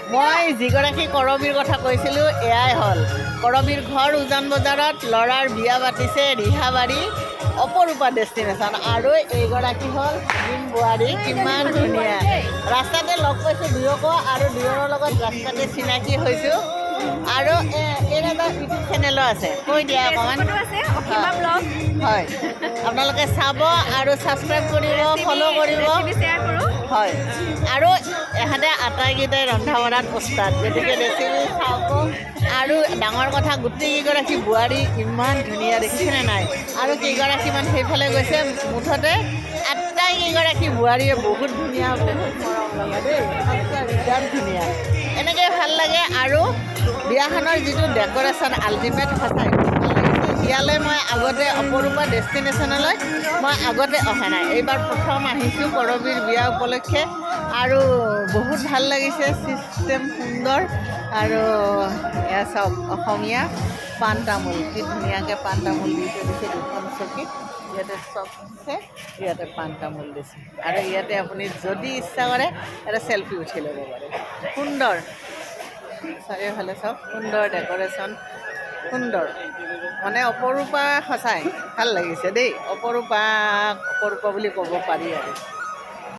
মই যিগৰাকী কৰবীৰ কথা কৈছিলোঁ এয়াই হ'ল কৰবীৰ ঘৰ উজান বজাৰত ল'ৰাৰ বিয়া পাতিছে ৰিহাবাৰী অপৰূপা ডেষ্টিনেশ্যন আৰু এইগৰাকী হ'ল দিন বোৱাৰী কিমান ধুনীয়া ৰাস্তাতে লগ পাইছোঁ দুয়োকো আৰু দুয়োৰৰ লগত ৰাস্তাতে চিনাকি হৈছোঁ আৰু এটা ইউটিউব চেনেলো আছে কৈ দিয়া অকণমান হয় আপোনালোকে চাব আৰু ছাবস্ক্ৰাইব কৰিব ফ'ল' কৰিব হয় আৰু ইহঁতে আটাইকেইটাই ৰন্ধা বঢ়াত ওস্তাদ গতিকে ৰেচিপি চাব আৰু ডাঙৰ কথা গোটেইকেইগৰাকী বোৱাৰী ইমান ধুনীয়া দেখিছেনে নাই আৰু কেইগৰাকীমান সেইফালে গৈছে মুঠতে আটাইকেইগৰাকী বোৱাৰীয়ে বহুত ধুনীয়া বহুত মৰম লগা দেই বিৰাট ধুনীয়া এনেকৈ ভাল লাগে আৰু বিয়াখনৰ যিটো ডেক'ৰেশ্যন আল্টিমেট সঁচাই ইয়ালৈ মই আগতে অপৰূপা ডেষ্টিনেশ্যনলৈ মই আগতে অহা নাই এইবাৰ প্ৰথম আহিছোঁ কৰবীৰ বিয়া উপলক্ষে আৰু বহুত ভাল লাগিছে ছিষ্টেম সুন্দৰ আৰু এয়া চাওক অসমীয়া পাণ তামোল কি ধুনীয়াকৈ পাণ তামোল দি থৈ দিছে দুখন চকীত ইয়াতে চব দিছে ইয়াতে পাণ তামোল দিছে আৰু ইয়াতে আপুনি যদি ইচ্ছা কৰে এটা চেলফি উঠি ল'ব পাৰে সুন্দৰ চাৰিওফালে চব সুন্দৰ ডেক'ৰেশ্যন সুন্দৰ মানে অপৰূপা সঁচাই ভাল লাগিছে দেই অপৰূপা বুলি ক'ব পাৰি আৰু